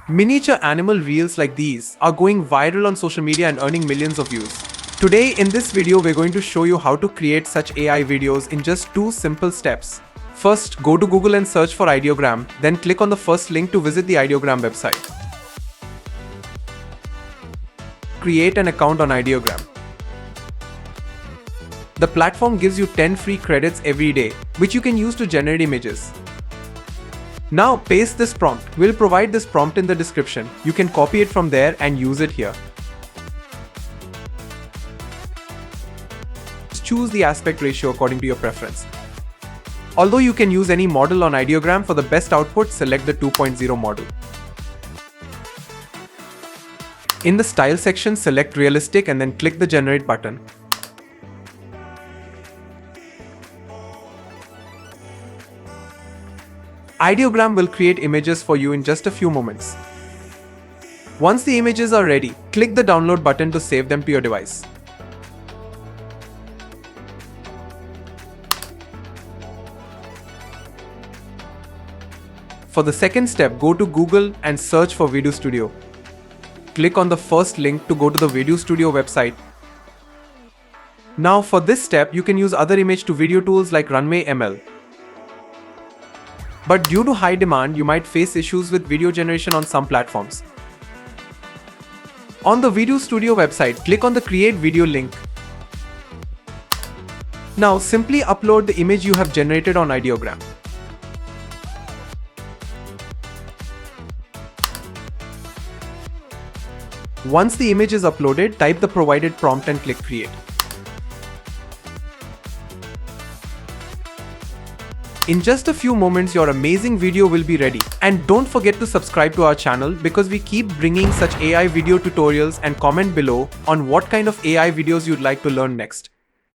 Miniature animal reels like these are going viral on social media and earning millions of views. Today in this video we're going to show you how to create such AI videos in just 2 simple steps. First, go to Google and search for ideogram, then click on the first link to visit the ideogram website. Create an account on ideogram. The platform gives you 10 free credits every day, which you can use to generate images. Now paste this prompt. We'll provide this prompt in the description. You can copy it from there and use it here. Choose the aspect ratio according to your preference. Although you can use any model on ideogram, for the best output, select the 2.0 model. In the style section, select realistic and then click the generate button. Ideogram will create images for you in just a few moments. Once the images are ready, click the download button to save them to your device. For the second step, go to Google and search for Video Studio. Click on the first link to go to the Video Studio website. Now for this step, you can use other image to video tools like Runway ML. But due to high demand, you might face issues with video generation on some platforms. On the Video Studio website, click on the Create Video link. Now simply upload the image you have generated on ideogram. Once the image is uploaded, type the provided prompt and click Create. In just a few moments, your amazing video will be ready. And don't forget to subscribe to our channel because we keep bringing such AI video tutorials, and comment below on what kind of AI videos you'd like to learn next.